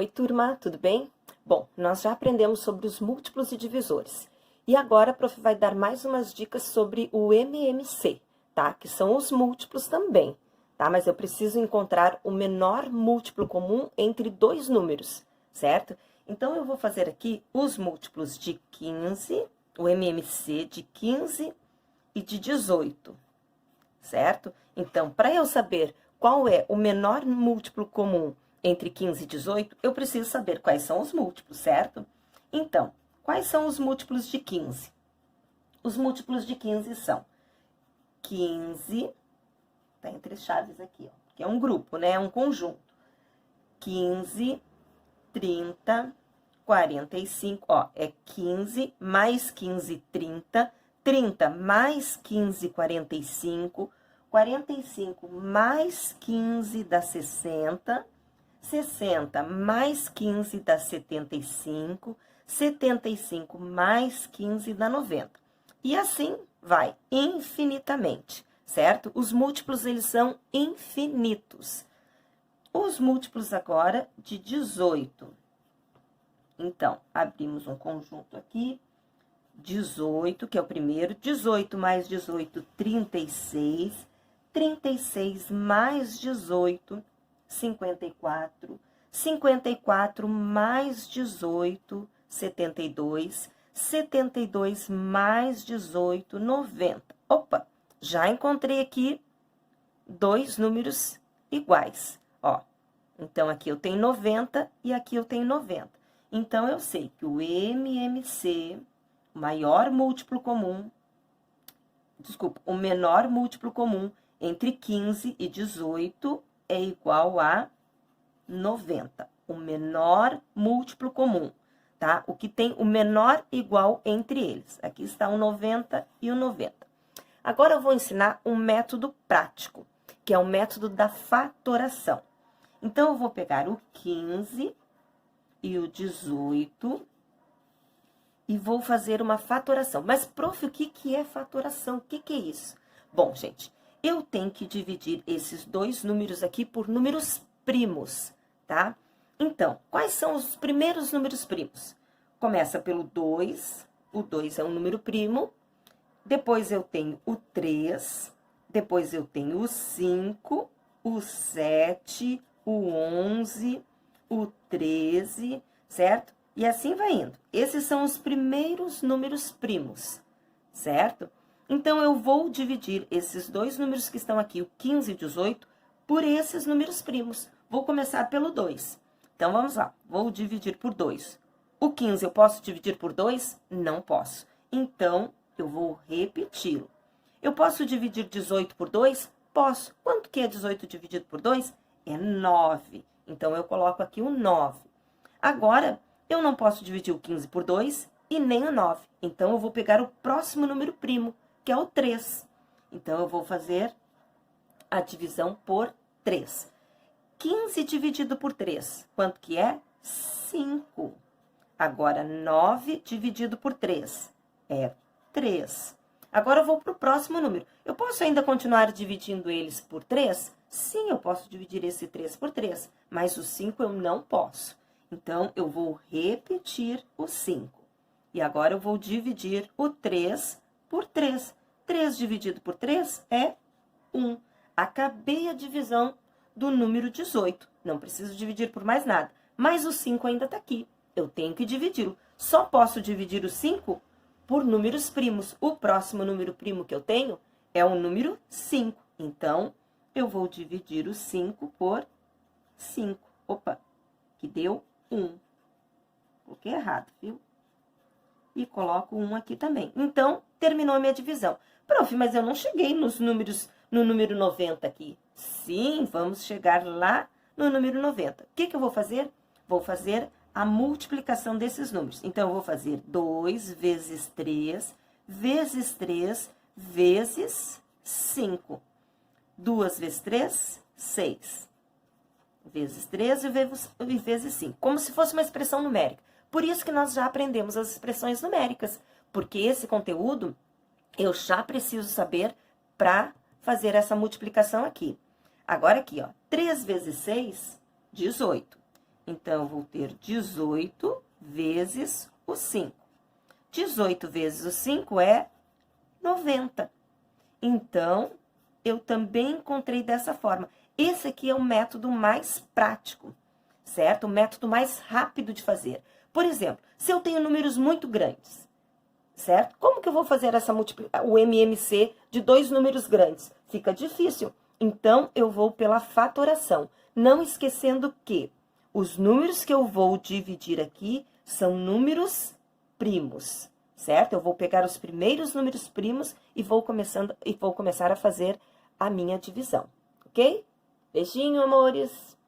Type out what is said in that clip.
Oi, turma, tudo bem? Bom, nós já aprendemos sobre os múltiplos e divisores. E agora a prof vai dar mais umas dicas sobre o MMC, tá? Que são os múltiplos também, tá? Mas eu preciso encontrar o menor múltiplo comum entre dois números, certo? Então, eu vou fazer aqui os múltiplos de 15, o MMC de 15 e de 18, certo? Então, para eu saber qual é o menor múltiplo comum entre 15 e 18, eu preciso saber quais são os múltiplos, certo? Então, quais são os múltiplos de 15? Os múltiplos de 15 são 15, tá entre chaves aqui, ó, que é um grupo, né? É um conjunto. 15, 30, 45, ó, é 15 mais 15, 30, 30 mais 15, 45, 45 mais 15 dá 60, 60 mais 15 dá 75, 75 mais 15 dá 90. E assim vai, infinitamente, certo? Os múltiplos, eles são infinitos. Os múltiplos agora de 18. Então, abrimos um conjunto aqui, 18, que é o primeiro, 18 mais 18, 36, 36 mais 18, 54, 54 mais 18, 72, 72 mais 18, 90. Opa, já encontrei aqui dois números iguais, ó. Então, aqui eu tenho 90 e aqui eu tenho 90. Então, eu sei que o MMC, o maior múltiplo comum, desculpa, o menor múltiplo comum entre 15 e 18 é igual a 90. O menor múltiplo comum, tá? O que tem o menor igual entre eles. Aqui está o 90 e o 90. Agora, eu vou ensinar um método prático, que é o método da fatoração. Então, eu vou pegar o 15 e o 18 e vou fazer uma fatoração. Mas, prof, o que é fatoração? O que é isso? Bom, gente, eu tenho que dividir esses dois números aqui por números primos, tá? Então, quais são os primeiros números primos? Começa pelo 2, o 2 é um número primo, depois eu tenho o 3, depois eu tenho o 5, o 7, o 11, o 13, certo? E assim vai indo. Esses são os primeiros números primos, certo? Então, eu vou dividir esses dois números que estão aqui, o 15 e o 18, por esses números primos. Vou começar pelo 2. Então, vamos lá. Vou dividir por 2. O 15 eu posso dividir por 2? Não posso. Então, eu vou repeti-lo. Eu posso dividir 18 por 2? Posso. Quanto que é 18 dividido por 2? É 9. Então, eu coloco aqui o 9. Agora, eu não posso dividir o 15 por 2 e nem o 9. Então, eu vou pegar o próximo número primo, que é o 3. Então, eu vou fazer a divisão por 3. 15 dividido por 3, quanto que é? 5. Agora, 9 dividido por 3 é 3. Agora, eu vou para o próximo número. Eu posso ainda continuar dividindo eles por 3? Sim, eu posso dividir esse 3 por 3, mas o 5 eu não posso. Então, eu vou repetir o 5. E agora, eu vou dividir o 3 por 3. 3 dividido por 3 é 1. Acabei a divisão do número 18. Não preciso dividir por mais nada. Mas o 5 ainda está aqui. Eu tenho que dividi-lo. Só posso dividir o 5 por números primos. O próximo número primo que eu tenho é o número 5. Então, eu vou dividir o 5 por 5. Opa, que deu 1. Coloquei errado, viu? E coloco 1 aqui também. Então, terminou a minha divisão. Prof, mas eu não cheguei nos números, no número 90 aqui. Sim, vamos chegar lá no número 90. O que eu vou fazer? Vou fazer a multiplicação desses números. Então, eu vou fazer 2 vezes 3, vezes 3, vezes 5. 2 vezes 3, 6. Vezes 3 e vezes 5. Como se fosse uma expressão numérica. Por isso que nós já aprendemos as expressões numéricas. Porque esse conteúdo eu já preciso saber para fazer essa multiplicação aqui. Agora aqui, ó, 3 vezes 6, 18. Então, eu vou ter 18 vezes o 5. 18 vezes o 5 é 90. Então, eu também encontrei dessa forma. Esse aqui é o método mais prático, certo? O método mais rápido de fazer. Por exemplo, se eu tenho números muito grandes, certo? Como que eu vou fazer o MMC de dois números grandes? Fica difícil. Então, eu vou pela fatoração. Não esquecendo que os números que eu vou dividir aqui são números primos, certo? Eu vou pegar os primeiros números primos e vou começar a fazer a minha divisão, ok? Beijinho, amores!